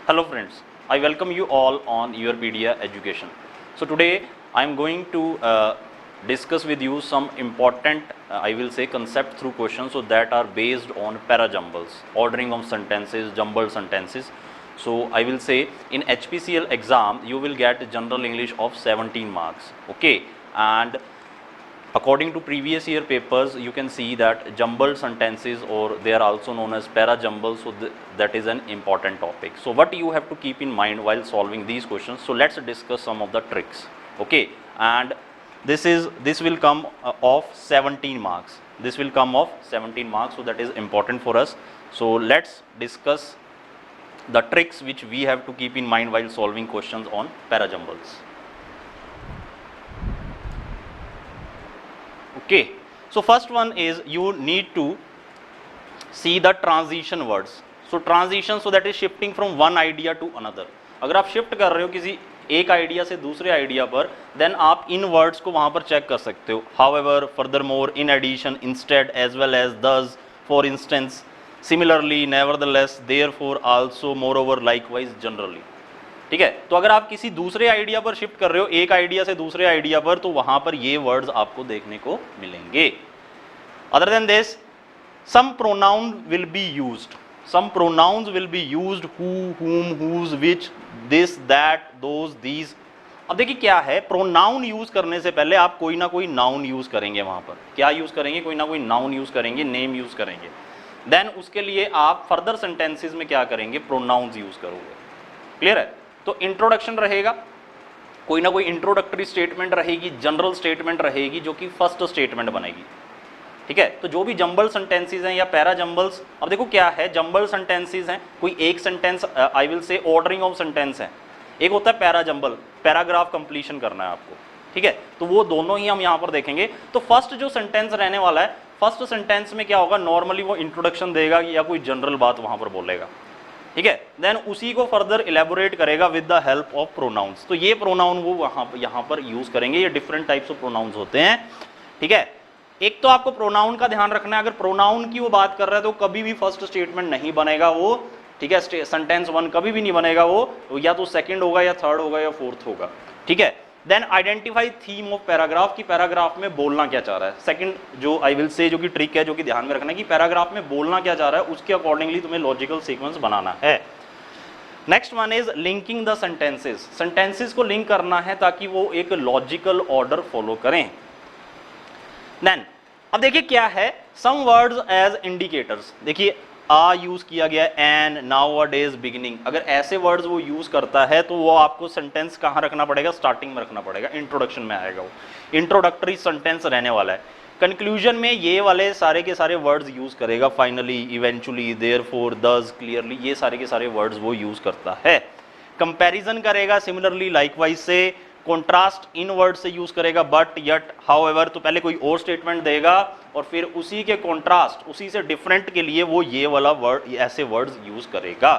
Hello friends, I welcome you all on YourPedia Education. So today I am going to discuss with you some important, I will say, concept through questions so that are based on parajumbles, ordering of sentences, jumbled sentences. So I will say in HPCL exam you will get general English of 17 marks, okay, and according to previous year papers you can see that jumbled sentences, or they are also known as parajumbles, so that is an important topic. So what you have to keep in mind while solving these questions, so let's discuss some of the tricks, okay, and this will come of 17 marks, this will come of 17 marks, so that is important for us. So let's discuss the tricks which we have to keep in mind while solving questions on parajumbles. Okay, so first one is you need to see the transition words. So transition, so that is shifting from one idea to another. अगर आप shift कर रहे हो किसी एक idea से दूसरे idea पर, देन आप इन वर्ड्स को वहाँ पर चेक कर सकते हो. However, furthermore, in addition, instead, as well as, thus, for instance, similarly, nevertheless, therefore, also, moreover, likewise, generally. ठीक है, तो अगर आप किसी दूसरे आइडिया पर शिफ्ट कर रहे हो, एक आइडिया से दूसरे आइडिया पर, तो वहां पर ये वर्ड्स आपको देखने को मिलेंगे. Other than this, some pronoun will be used, some pronouns will be used, who, whom, whose, which, this, that, those, these. अब देखिए क्या है, प्रोनाउन यूज करने से पहले आप कोई ना कोई नाउन यूज करेंगे. वहां पर क्या यूज करेंगे, कोई ना कोई नाउन यूज करेंगे, नेम यूज करेंगे. देन उसके लिए आप फर्दर सेंटेंसेस में क्या करेंगे, प्रोनाउंस यूज करोगे. क्लियर है. तो इंट्रोडक्शन रहेगा, कोई ना कोई इंट्रोडक्टरी स्टेटमेंट रहेगी, जनरल स्टेटमेंट रहेगी जो कि फर्स्ट स्टेटमेंट बनेगी. ठीक है, तो जो भी जंबल सेंटेंसेस हैं या पैरा जंबल्स, अब देखो क्या है, जंबल सेंटेंसेस हैं, कोई एक सेंटेंस, आई विल से ऑर्डरिंग ऑफ सेंटेंस है, एक होता है पैरा जंबल, पैराग्राफ कंप्लीशन करना है आपको. ठीक है, तो वो दोनों ही हम यहाँ पर देखेंगे. तो फर्स्ट जो सेंटेंस रहने वाला है, फर्स्ट सेंटेंस में क्या होगा, नॉर्मली वो इंट्रोडक्शन देगा या कोई जनरल बात वहां पर बोलेगा. ठीक है, देन उसी को फर्दर इलेबोरेट करेगा with the help of pronouns. तो ये प्रोनाउन वो यहाँ पर यूज करेंगे. ये डिफरेंट टाइप्स ऑफ प्रोनाउंस होते हैं. ठीक है, एक तो आपको प्रोनाउन का ध्यान रखना है, अगर प्रोनाउन की वो बात कर रहा है तो कभी भी फर्स्ट स्टेटमेंट नहीं बनेगा वो. ठीक है, सेंटेंस वन कभी भी नहीं बनेगा वो, या तो सेकंड होगा या थर्ड होगा या फोर्थ होगा. ठीक है, then identify theme of paragraph, की पैराग्राफ में बोलना क्या चाह रहा है. सेकंड जो आई विल से जो कि ट्रिक है, जो कि ध्यान में रखना है कि पैराग्राफ में बोलना क्या चाह रहा है, उसके अकॉर्डिंगली तुम्हें लॉजिकल सीक्वेंस बनाना है. Next one is linking the sentences, sentences को लिंक करना है ताकि वो एक लॉजिकल ऑर्डर फॉलो करें. देन अब देखिए क्या है, सम वर्ड्स एज इंडिकेटर्स. देखिए आ यूज किया गया, an, nowadays, beginning. अगर ऐसे वर्ड्स वो यूज करता है तो वो आपको सेंटेंस कहाँ रखना पड़ेगा, स्टार्टिंग में रखना पड़ेगा, इंट्रोडक्शन में आएगा वो, इंट्रोडक्टरी सेंटेंस रहने वाला है. कंक्लूजन में ये वाले सारे के सारे वर्ड्स यूज करेगा, फाइनली, इवेंचुअली, देयरफॉर, दस, क्लियरली, ये सारे के सारे वर्ड्स वो यूज करता है. कंपैरिजन करेगा सिमिलरली, लाइकवाइज से. कॉन्ट्रास्ट इन वर्ड से यूज करेगा, बट, यट, हाउएवर. तो पहले कोई और स्टेटमेंट देगा और फिर उसी के कॉन्ट्रास्ट, उसी से डिफरेंट के लिए वो ये वाला वर्ड, ऐसे वर्ड्स यूज करेगा.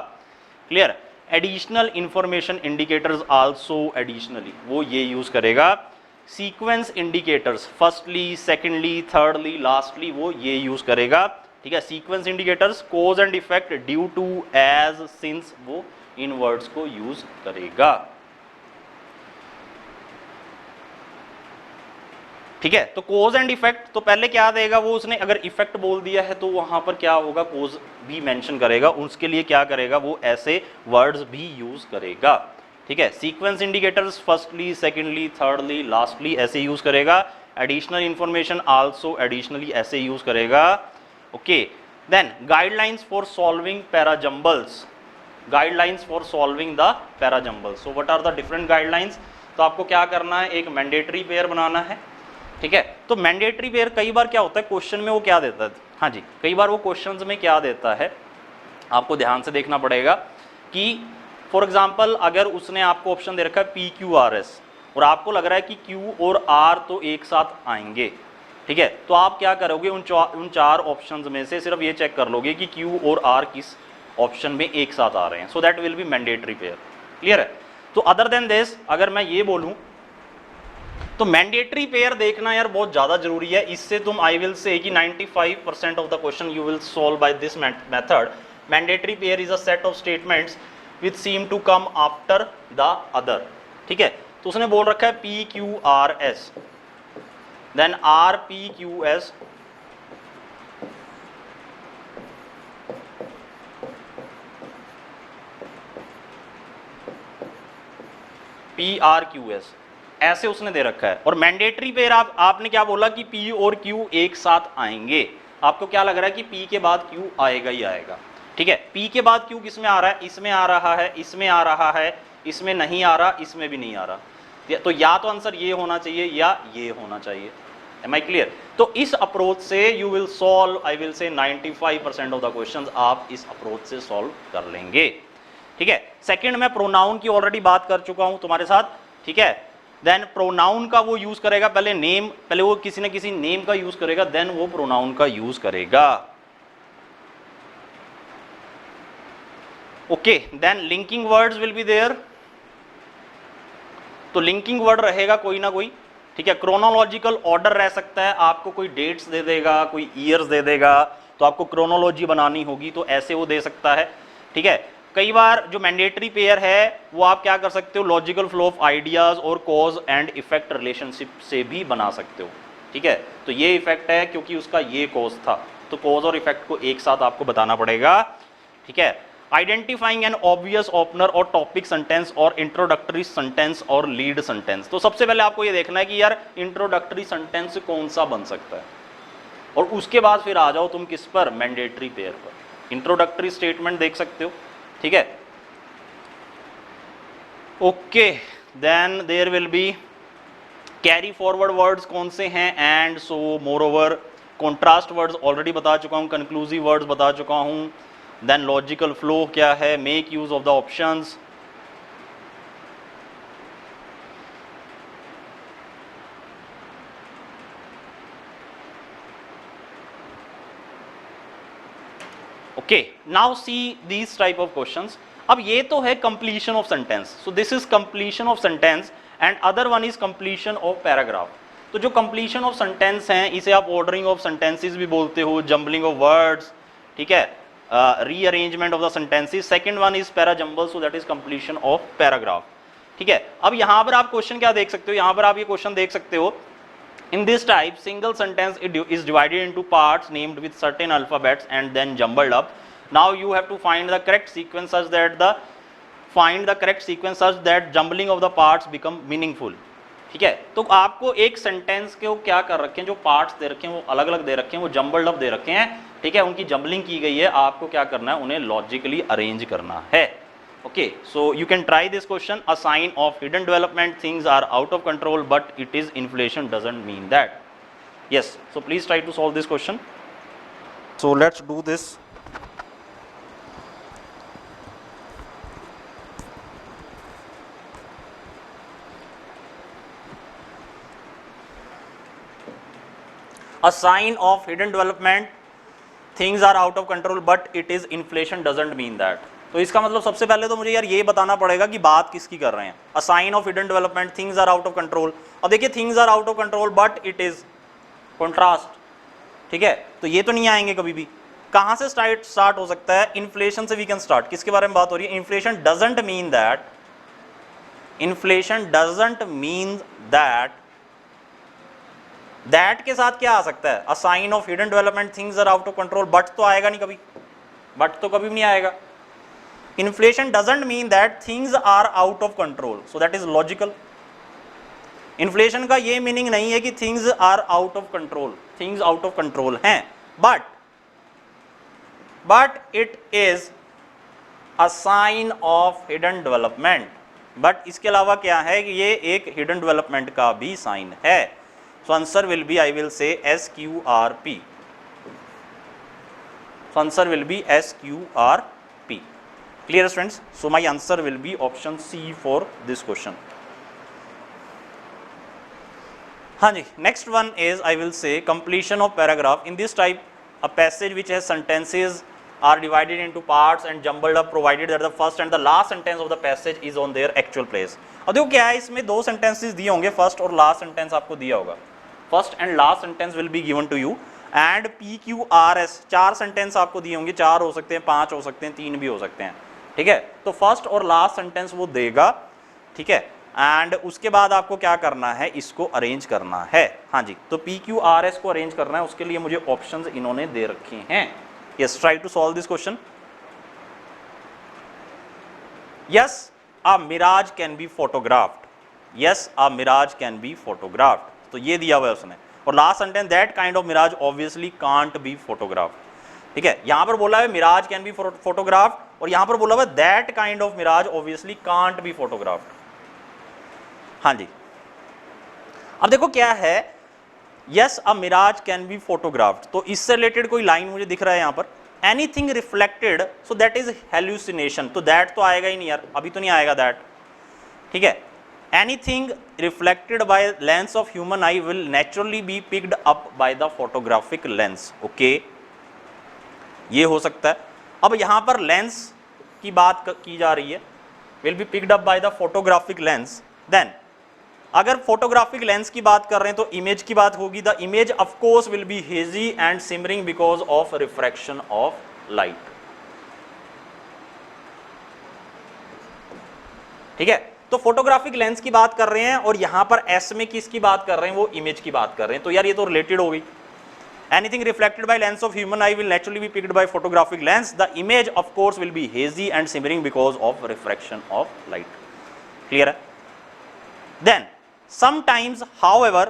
Clear. Additional information indicators also, additionally वो ये यूज करेगा. Sequence indicators, firstly, secondly, thirdly, lastly, वो ये यूज करेगा. ठीक है, sequence indicators, cause and effect, due to, as, since, वो इन वर्ड्स को यूज करेगा. ठीक है, तो कोज एंड इफेक्ट, तो पहले क्या देगा वो, उसने अगर इफेक्ट बोल दिया है तो वहां पर क्या होगा, कोज भी मेंशन करेगा. उसके लिए क्या करेगा वो, ऐसे वर्ड्स भी यूज करेगा. ठीक है, sequence indicators, firstly, secondly, thirdly, lastly, ऐसे यूज करेगा. एडिशनल इंफॉर्मेशन आल्सो, एडिशनली, ऐसे यूज करेगा. Okay, then guidelines for solving parajumbles, guidelines for solving the parajumbles. So what are the different guidelines. तो आपको क्या करना है, एक मैंडेटरी पेयर बनाना है. ठीक है, तो मैंडेटरी पेयर कई बार क्या होता है, क्वेश्चन में वो क्या देता है, हाँ जी, कई बार वो क्वेश्चंस में क्या देता है, आपको ध्यान से देखना पड़ेगा कि फॉर एग्जांपल अगर उसने आपको ऑप्शन दे रखा है पी क्यू आर एस, और आपको लग रहा है कि क्यू और आर तो एक साथ आएंगे. ठीक है, तो आप क्या करोगे, उन चार ऑप्शंस में से सिर्फ ये चेक कर लोगे कि क्यू और आर किस ऑप्शन में एक साथ आ रहे हैं. So that will be mandatory pair. Clear है. तो अदर देन दिस, अगर मैं ये बोलूं तो मैंडेटरी पेयर देखना यार बहुत ज़्यादा जरूरी है. इससे तुम आई विल से कि 95% of the question you will solve by this method. Mandatory pair is a set of statements which seem to come after the other, ठीक है। तो उसने बोल रखा है P Q R S, then R P Q S, P R Q S, ऐसे उसने दे रखा है। और मैंडेटरी पेयर आपने क्या बोला कि पी और क्यू एक साथ आएंगे, आपको क्या लग रहा है कि पी के बाद क्यू आएगा ही आएगा, ठीक है। पी के बाद क्यू किस में आ रहा है, इसमें आ रहा है, इसमें आ रहा है, इसमें नहीं आ रहा, इसमें भी नहीं आ रहा, तो या तो आंसर ये होना चाहिए या ये होना चाहिए। Am I clear? तो इस अप्रोच से you will solve, I will say 95% of the questions आप इस अप्रोच से सॉल्व कर लेंगे, ठीक है। सेकंड मैं प्रोनाउन की ऑलरेडी बात कर चुका हूं तुम्हारे साथ, ठीक है। देन प्रोनाउन का वो यूज करेगा, पहले नेम, पहले वो किसी न किसी नेम का यूज करेगा, देन वो प्रोनाउन का यूज करेगा, okay. Then linking words will be there, तो लिंकिंग वर्ड रहेगा कोई ना कोई, ठीक है। क्रोनोलॉजिकल ऑर्डर रह सकता है, आपको कोई डेट्स दे देगा, कोई ईयर्स दे देगा, तो आपको क्रोनोलॉजी बनानी होगी, तो ऐसे वो दे सकता है, ठीक है। कई बार जो मैंडेटरी पेयर है वो आप क्या कर सकते हो, लॉजिकल फ्लो ऑफ आइडियाज और कॉज एंड इफेक्ट रिलेशनशिप से भी बना सकते हो, ठीक है। तो ये इफेक्ट है क्योंकि उसका ये कॉज था, तो कॉज और इफेक्ट को एक साथ आपको बताना पड़ेगा, ठीक है। आइडेंटिफाइंग एन ऑब्वियस ओपनर और टॉपिक सेंटेंस और इंट्रोडक्टरी सेंटेंस और लीड सेंटेंस, तो सबसे पहले आपको ये देखना है कि यार इंट्रोडक्टरी सेंटेंस कौन सा बन सकता है, और उसके बाद फिर आ जाओ तुम किस पर, मैंडेटरी पेयर पर। इंट्रोडक्टरी स्टेटमेंट देख सकते हो, ठीक है, okay. Then there will be carry forward words कौन से हैं, and so moreover contrast words already बता चुका हूं, कंक्लूसिव वर्ड्स बता चुका हूं, देन लॉजिकल फ्लो क्या है, make use of the options, okay. Now see these type of questions. अब ये तो है completion of sentence, so this is completion of sentence, and other one is completion of paragraph. तो जो completion of sentence हैं इसे आप ordering of sentences भी बोलते हो, जंबलिंग ऑफ वर्ड्स, ठीक है, rearrangement of the sentences. Second one is parajumble, so that is completion of paragraph, ठीक है। अब यहां पर आप क्वेश्चन क्या देख सकते हो, यहां पर आप ये क्वेश्चन देख सकते हो, in this type single sentence is divided into parts named with certain alphabets and then jumbled up. Now you have to find the correct sequence such that jumbling of the parts become meaningful, ठीक है। तो आपको एक sentence के क्या कर रखे हैं, जो पार्ट्स दे रखे हैं वो अलग अलग दे रखे हैं, वो जम्बल्ड अप दे रखे हैं, ठीक है, उनकी जम्बलिंग की गई है, आपको क्या करना है, उन्हें लॉजिकली अरेंज करना है, okay. So you can try this question, a sign of hidden development, things are out of control but it is inflation doesn't mean that, yes. So please try to solve this question. So let's do this. A sign of hidden development, things are out of control but it is inflation doesn't mean that. तो इसका मतलब सबसे पहले तो मुझे यार ये बताना पड़ेगा कि बात किसकी कर रहे हैं, a sign of hidden development, things are out of control. अब देखिए things are out of control but it is contrast, ठीक है, तो ये तो नहीं आएंगे कभी भी। कहां से स्टार्ट हो सकता है, इन्फ्लेशन से वी कैन स्टार्ट। किसके बारे में बात हो रही है, inflation doesn't mean that, inflation doesn't mean that, that के साथ क्या आ सकता है, a sign of hidden development, things are out of control, but तो आएगा नहीं कभी, बट तो कभी भी नहीं आएगा। Inflation doesn't mean that things are out of control, so that is logical. Inflation का ये मीनिंग नहीं है कि things are out of control, things out of control हैं, but it is a sign of hidden development. but इसके अलावा क्या है कि ये एक hidden development का भी sign है, so answer will be, I will say SQRP, so answer will be SQRP. Clear students? So my answer will be option C for this question. हाँ जी, next one is I will say completion of paragraph. In this type, a passage which has sentences are divided into parts and jumbled up, provided that the first and the last sentence of the passage is on their actual place. अब देखो क्या है, इसमें दो sentences दिए होंगे, first और last sentence आपको दिया होगा, first and last sentence will be given to you, and PQRS चार sentence आपको दिए होंगे, चार हो सकते हैं, पांच हो सकते हैं, तीन भी हो सकते हैं, ठीक है, तो फर्स्ट और लास्ट सेंटेंस वो देगा, ठीक है, एंड उसके बाद आपको क्या करना है, इसको अरेंज करना है। हाँ जी, तो PQRS को अरेंज करना है, उसके लिए मुझे ऑप्शंस इन्होंने दे रखे हैं। Yes, try to solve this question. Yes, a mirage can be photographed. Yes, a mirage can be photographed, तो ये दिया हुआ है उसने। और last sentence, that kind of mirage obviously can't be photographed. ठीक है, यहां पर बोला है मिराज कैन बी फोटोग्राफ्ड, और यहां पर बोला हुआ है that kind of mirage obviously can't be photographed. हाँ जी, अब देखो क्या है, yes a mirage can be photographed, तो इससे रिलेटेड कोई लाइन मुझे दिख रहा है यहां पर, anything reflected so that is hallucination, तो दैट तो आएगा ही नहीं यार, अभी तो नहीं आएगा दैट। ठीक है, anything reflected by lens of human I will naturally B picked up by the photographic lens. Okay, ये हो सकता है। अब यहां पर लेंस की बात की जा रही है, will be picked up by the photographic lens, then अगर फोटोग्राफिक लेंस की बात कर रहे हैं तो इमेज की बात होगी, the image of course will be hazy and simmering because of refraction of light. ठीक है, तो फोटोग्राफिक लेंस की बात कर रहे हैं, और यहां पर एस में किसकी बात कर रहे हैं, वो इमेज की बात कर रहे हैं, तो यार ये तो रिलेटेड हो गई। Anything reflected by lens of human eye will naturally be picked by photographic lens. The image of course will be hazy and shimmering because of refraction of light. Clear है? Then sometimes, however,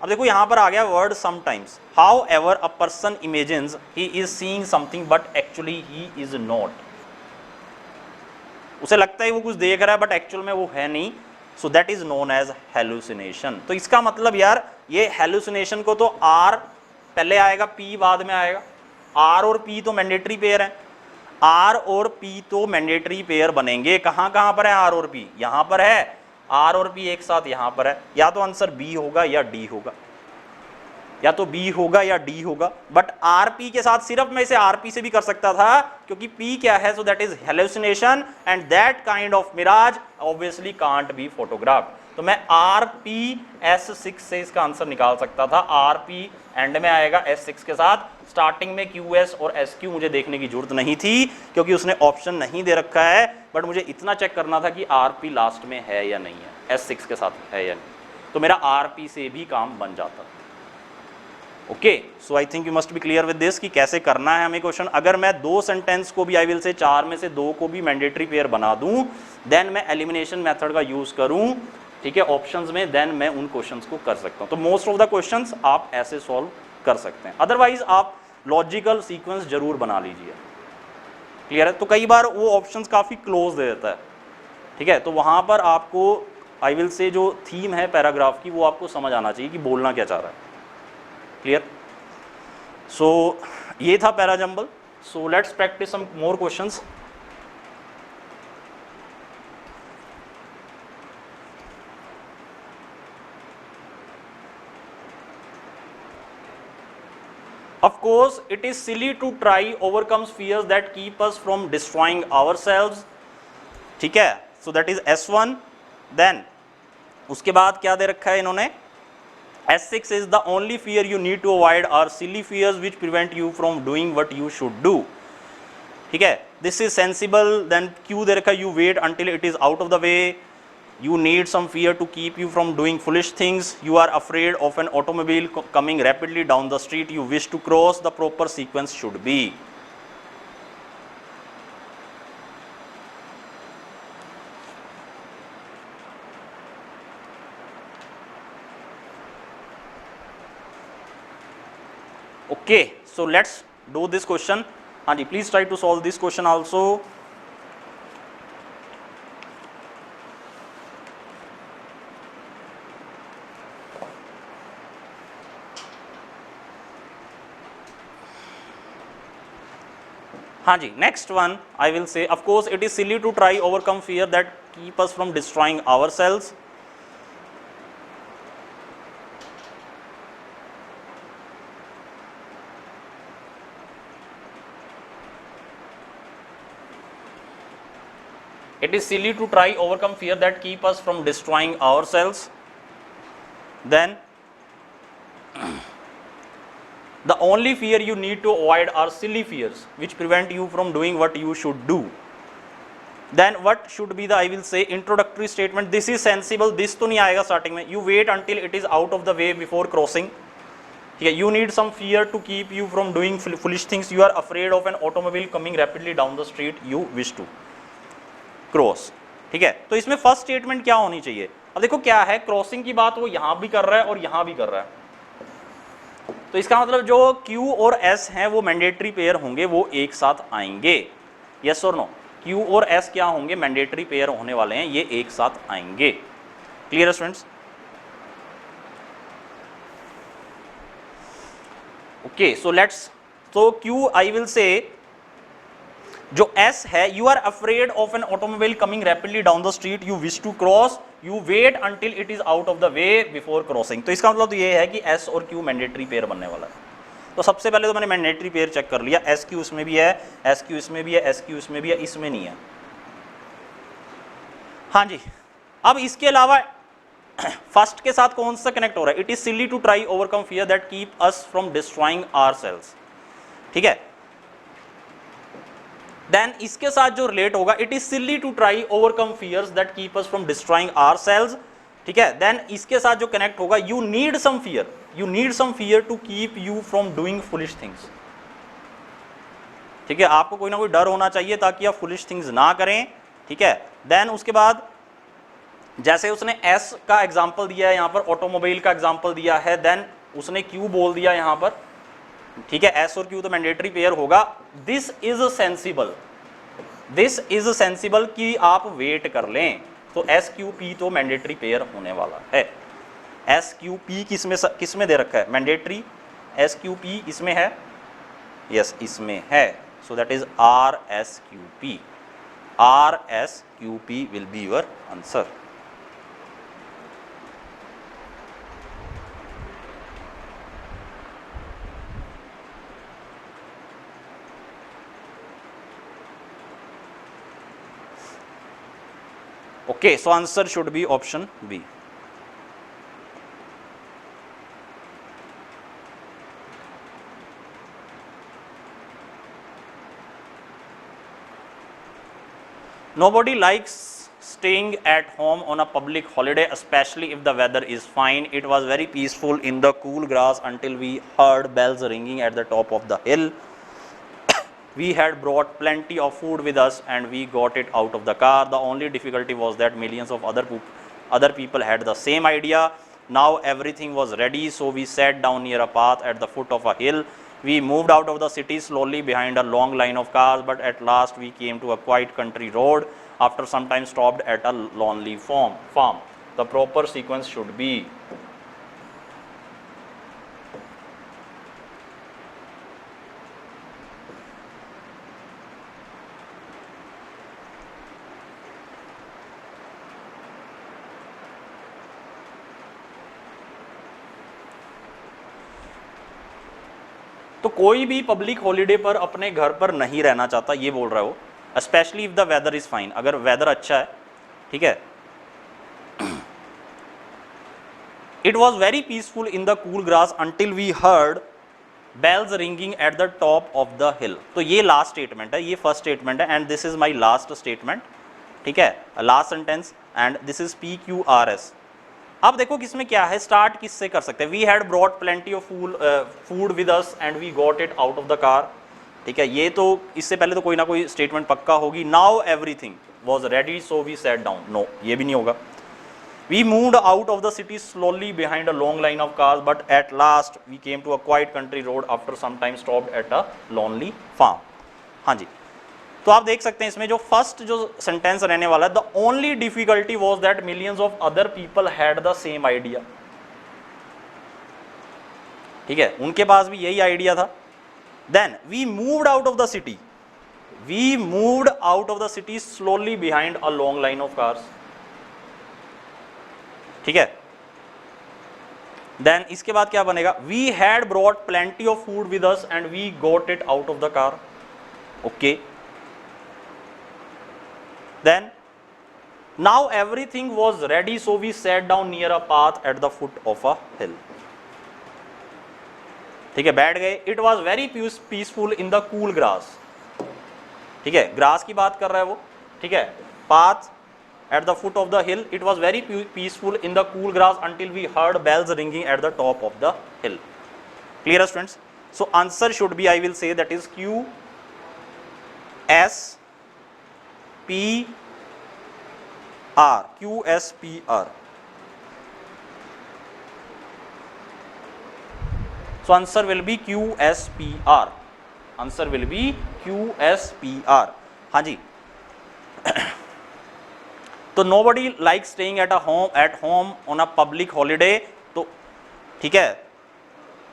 अब देखो यहां पर आ गया word sometimes. However, a person imagines he is seeing something but actually he is not. उसे लगता है वो कुछ देख रहा है बट एक्चुअल में वो है नहीं, so that is known as hallucination. तो इसका मतलब यार ये हेलुसिनेशन को तो आर पहले आएगा, पी बाद में आएगा। आर और पी तो मैंडेटरी पेयर है, आर और पी तो मैंडेटरी पेयर बनेंगे। कहां कहां पर है आर और पी, यहां पर है, आर और पी एक साथ यहां पर है। या तो आंसर बी होगा या डी होगा, या तो बी होगा या डी होगा। बट आरपी के साथ सिर्फ मैं इसे आरपी से भी कर सकता था, क्योंकि पी क्या है, so that is hallucination and that kind of mirage obviously can't be photograph. तो मैं RPS6 से इसका आंसर निकाल सकता था। RP एंड में आएगा S6 के साथ, स्टार्टिंग में QS और SQ मुझे देखने की जरूरत नहीं थी क्योंकि उसने ऑप्शन नहीं दे रखा है, बट मुझे इतना चेक करना था कि RP लास्ट में है या नहीं है, S6 के साथ है या नहीं, तो मेरा RP से भी काम बन जाता। Okay, so I think you must be clear with this कि कैसे करना है हमें क्वेश्चन। अगर मैं दो सेंटेंस को भी, आई विल से चार में से दो को भी मैंडेटरी पेयर बना दूं, देन मैं एलिमिनेशन मेथड का यूज करूं, ठीक है, ऑप्शंस में, देन मैं उन क्वेश्चंस को कर सकता हूं। तो मोस्ट ऑफ द क्वेश्चंस आप ऐसे सॉल्व कर सकते हैं, अदरवाइज आप लॉजिकल सीक्वेंस जरूर बना लीजिए। क्लियर है? तो कई बार वो ऑप्शंस काफी क्लोज दे देता है, ठीक है, तो वहां पर आपको आई विल से जो थीम है पैराग्राफ की वो आपको समझ आना चाहिए कि बोलना क्या चाह रहा है। क्लियर? सो ये था para jumble. So let's practice some more questions. Of course, it is silly to try overcome fears that keep us from destroying ourselves. ठीक है, so that is S1. Then उसके बाद क्या दे रखा है इन्होंने, S6 is the only fear you need to avoid are silly fears which prevent you from doing what you should do. ठीक है, this is sensible. Then Q दे रखा है, you wait until it is out of the way. You need some fear to keep you from doing foolish things. You are afraid of an automobile coming rapidly down the street you wish to cross. The proper sequence should be. Okay, so let's do this question. Anji, please try to solve this question also. हाँ जी, next one I will say, of course it is silly to try overcome fear that keep us from destroying ourselves. It is silly to try overcome fear that keep us from destroying ourselves. Then the only fear you need to avoid are silly fears which prevent you from doing what you should do. Then what should be the, I will say introductory statement, this is sensible, this तो नहीं आएगा starting में, you wait until it is out of the way before crossing, ठीक है, you need some fear to keep you from doing foolish things, you are afraid of an automobile coming rapidly down the street, you wish to cross, ठीक है। तो इसमें first statement क्या होनी चाहिए, अब देखो क्या है, क्रॉसिंग की बात वो यहां भी कर रहा है और यहां भी कर रहा है, तो इसका मतलब जो Q और S हैं वो मैंडेटरी पेयर होंगे, वो एक साथ आएंगे, यस और नो, Q और S क्या होंगे, मैंडेटरी पेयर होने वाले हैं, ये एक साथ आएंगे, clear students, okay. So let's, तो Q आई विल से, जो S है, you are afraid of an automobile coming rapidly down the street, you wish to cross, you wait until it is out of the way before crossing, तो इसका मतलब तो ये है कि S और Q मैंडेटरी पेयर बनने वाला है। तो सबसे पहले तो मैंने मैंडेटरी पेयर चेक कर लिया, SQ इसमें भी है, SQ इसमें भी है, SQ इसमें भी है, इसमें नहीं है, हाँ जी। अब इसके अलावा फर्स्ट के साथ कौन सा कनेक्ट हो रहा है, it is silly to try overcome fear that keep us from destroying ourselves, ठीक है। देन इसके साथ जो रिलेट होगा, it is silly to try overcome fears that keep us from destroying ourselves, ठीक है। देन इसके साथ जो कनेक्ट होगा, you need some fear, you need some fear to keep you from doing foolish things, ठीक है, आपको कोई ना कोई डर होना चाहिए ताकि आप फुलिश थिंग्स ना करें, ठीक है। देन उसके बाद जैसे उसने S का एग्जाम्पल दिया है यहाँ पर, ऑटोमोबाइल का एग्जाम्पल दिया है, देन उसने Q बोल दिया यहाँ पर, ठीक है, S और Q तो मैंडेटरी पेयर होगा, this is sensible, this is sensible कि आप वेट कर लें, तो SQP तो मैंडेटरी पेयर होने वाला है। SQP किसमें दे रखा है, मैंडेटरी, SQP इसमें है, यस इसमें है, so that is RSQP, RSQP will be your answer. Okay, so answer should be option B. Nobody likes staying at home on a public holiday, especially if the weather is fine. It was very peaceful in the cool grass until we heard bells ringing at the top of the hill. We had brought plenty of food with us and we got it out of the car. The only difficulty was that millions of other people had the same idea. Now everything was ready, so we sat down near a path at the foot of a hill. We moved out of the city slowly behind a long line of cars, but at last we came to a quiet country road. After some time stopped at a lonely farm. The proper sequence should be, तो कोई भी public holiday पर अपने घर पर नहीं रहना चाहता, ये बोल रहा है वो, specially if the weather is fine, अगर वेदर अच्छा है, ठीक है। It was very peaceful in the cool grass until we heard bells ringing at the top of the hill, तो ये लास्ट स्टेटमेंट है, ये फर्स्ट स्टेटमेंट है, and this is my last statement, ठीक है, last sentence, and this is PQRS। अब देखो किसमें क्या है, स्टार्ट किससे कर सकते हैं, we had brought plenty of food with us and we got it out of the car, ठीक है, ये तो इससे पहले तो कोई ना कोई स्टेटमेंट पक्का होगी। Now everything was ready so we sat down, no ये भी नहीं होगा। We moved out of the city slowly behind a long line of cars, but at last we came to a quiet country road after some time stopped at a lonely farm. हाँ जी, तो आप देख सकते हैं इसमें जो first जो सेंटेंस रहने वाला है, the only difficulty was that millions of other people had the same idea, ठीक है, उनके पास भी यही आइडिया था। Then we moved out of the city, we moved out of the city slowly behind a long line of cars, ठीक है। Then इसके बाद क्या बनेगा, we had brought plenty of food with us and we got it out of the car, okay. Then now everything was ready, so we sat down near a path at the foot of a hill, ठीक है, बैठ गए। It was very peaceful in the cool grass, ठीक है, grass की बात कर रहा है वो, ठीक है, path at the foot of the hill. It was very peaceful in the cool grass until we heard bells ringing at the top of the hill. Clear, students? So answer should be, I will say, that is Q S P R. Q S P R. So answer will be Q S P R. Answer will be Q S P R. हाँ जी. तो nobody likes staying at home on a public holiday. तो ठीक है.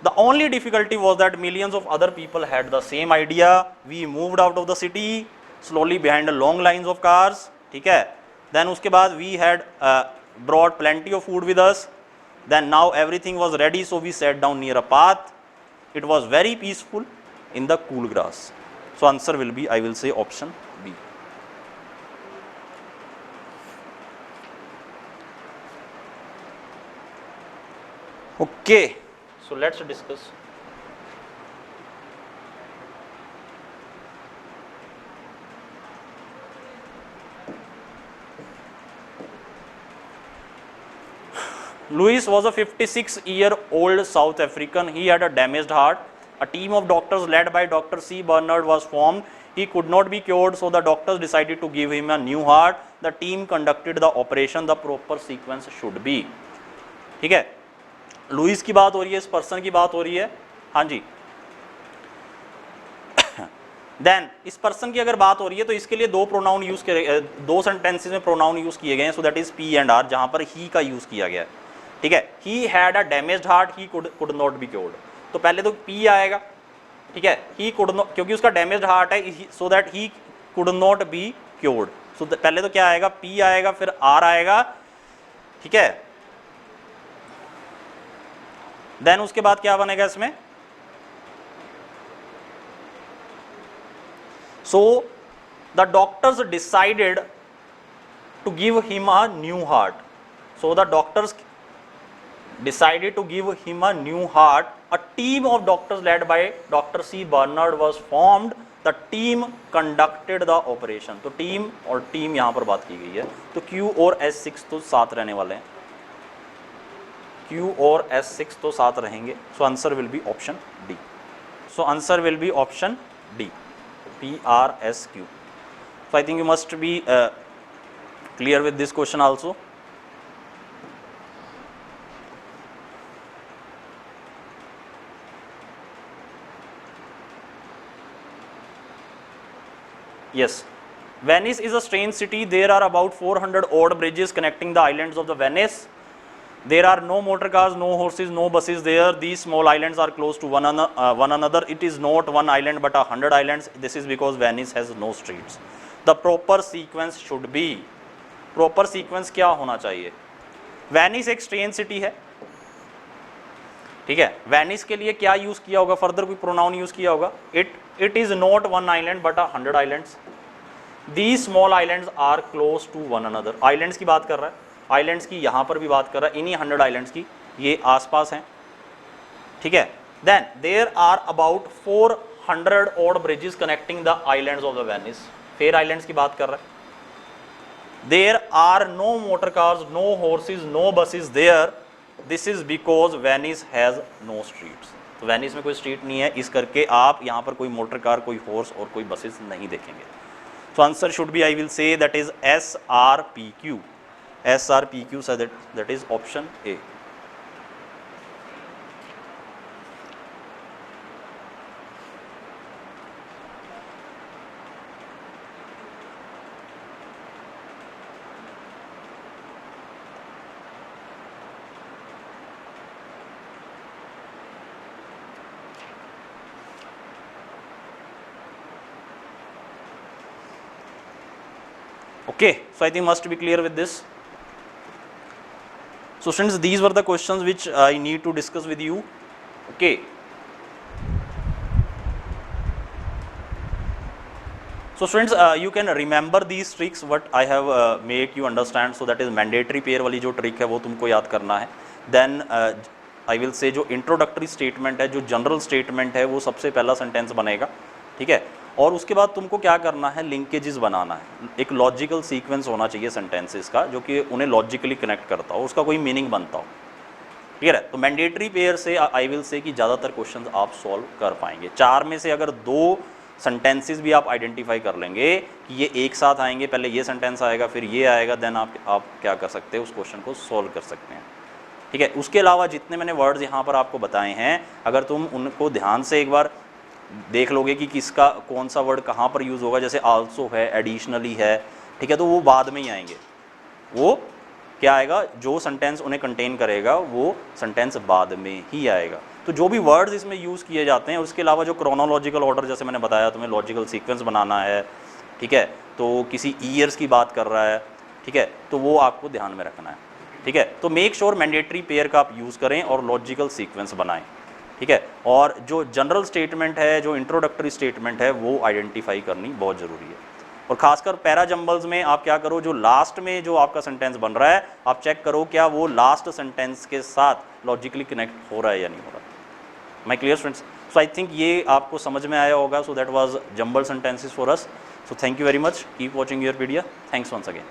The only difficulty was that millions of other people had the same idea. We moved out of the city slowly behind long lines of cars. ठीक है. Then उसके बाद we had brought plenty of food with us. Then now everything was ready, so we sat down near a path. It was very peaceful in the cool grass. So answer will be, I will say, option B. Okay, so let's discuss. Louis was a 56-year-old South African. He had a damaged heart. A team of doctors led by Dr. C. Bernard was formed. He could not be cured, so the doctors decided to give him a new heart. The team conducted the operation. The proper sequence should be. ठीक है, Louis की बात हो रही है, इस person की बात हो रही है. हाँ जी. देन इस पर्सन की अगर बात हो रही है तो इसके लिए दो प्रोनाउन यूज किए, दो सेंटेंसेस में प्रोनाउन यूज किए गए हैं. So that is P and R, जहां पर ही का यूज किया गया है. ठीक है. He had a damaged heart, he could not be cured. तो पहले तो पी आएगा. ठीक है. ही कुड नॉट, क्योंकि उसका डैमेज्ड हार्ट है, so that he could not be cured. So पहले तो क्या आएगा, पी आएगा, फिर आर आएगा. ठीक है. देन उसके बाद क्या बनेगा इसमें, so the doctors decided to give him a new heart. So the doctors decided to give him a new heart. A team of doctors led by Dr. C. Bernard was formed. The team conducted the operation. तो team और team यहाँ पर बात की गई है. तो Q और S6 तो साथ रहने वाले हैं. Q और S6 तो साथ रहेंगे. So answer will be option D. So answer will be option D. PRSQ. So I think you must be clear with this question also. Yes. Venice is a strange city. There are about 400 odd bridges connecting the islands of the Venice. There are no motor cars, no horses, no buses there. These small islands are close to one another. It is not one island but 100 islands. This is because Venice has no streets. The proper sequence should be. Proper sequence क्या होना चाहिए? Venice एक strange city है. ठीक है. Venice के लिए क्या यूज किया होगा? फर्दर कोई प्रोनाउन यूज किया होगा. It is not one island but 100 islands. These small islands are close to one another. Islands की बात कर रहा है. आइलैंड्स की यहाँ पर भी बात कर रहा है, इन्हीं 100 आइलैंड्स की, ये आसपास हैं. ठीक है. Then there are about 400 odd bridges connecting the islands of the Venice. Fair islands की बात कर रहा है. There are no motor cars, no horses, no buses there. This is because Venice has no streets. तो Venice में कोई street नहीं है, इस करके आप यहाँ पर कोई मोटर कार, कोई हॉर्स और कोई बसेस नहीं देखेंगे. So answer should be, I will say that is SRPQ. SRPQ, so that is option A. Okay, so I think must be clear with this. So students, these were the questions which I need to discuss with you. Okay. So students, you can remember these tricks what I have make you understand. So that is mandatory pair वाली जो trick है वो तुमको याद करना है. Then I will say जो introductory statement है, जो general statement है, वो सबसे पहला sentence बनेगा. ठीक है. और उसके बाद तुमको क्या करना है, लिंकेजेस बनाना है, एक लॉजिकल सीक्वेंस होना चाहिए सेंटेंसेस का जो कि उन्हें लॉजिकली कनेक्ट करता हो, उसका कोई मीनिंग बनता हो। क्लियर है? तो मैंडेटरी पेयर से आई विल से कि ज़्यादातर क्वेश्चंस आप सॉल्व कर पाएंगे। 4 में से अगर 2 सेंटेंसेस भी आप आइडेंटिफाई कर लेंगे कि ये एक साथ आएंगे, पहले ये सेंटेंस आएगा फिर ये आएगा, देन आप क्या कर सकते हैं, उस क्वेश्चन को सॉल्व कर सकते हैं। ठीक है, उसके अलावा जितने मैंने वर्ड्स यहाँ पर आपको बताए हैं, अगर तुम उनको ध्यान से एक बार देख लोगे कि किसका कौन सा वर्ड कहाँ पर यूज़ होगा, जैसे आल्सो है, एडिशनली है, ठीक है, तो वो बाद में ही आएंगे। वो क्या आएगा, जो सेंटेंस उन्हें कंटेन करेगा वो सेंटेंस बाद में ही आएगा। तो जो भी वर्ड्स इसमें यूज़ किए जाते हैं, उसके अलावा जो क्रोनोलॉजिकल ऑर्डर, जैसे मैंने बताया तुम्हें लॉजिकल सीक्वेंस बनाना है, ठीक है, तो किसी ईयर्स की बात कर रहा है, ठीक है, तो वो आपको ध्यान में रखना है। ठीक है, तो मेक श्योर मैंडेटरी पेयर का आप यूज़ करें और लॉजिकल सीक्वेंस बनाएं। ठीक है, और जो जनरल स्टेटमेंट है, जो इंट्रोडक्टरी स्टेटमेंट है, वो आइडेंटिफाई करनी बहुत ज़रूरी है। और खासकर पैरा जंबल्स में आप क्या करो, जो लास्ट में जो आपका सेंटेंस बन रहा है, आप चेक करो क्या वो लास्ट सेंटेंस के साथ लॉजिकली कनेक्ट हो रहा है या नहीं हो रहा। My clear students? So I think ये आपको समझ में आया होगा। So that was jumble sentences for us. So thank you very much, keep watching your video, thanks once again.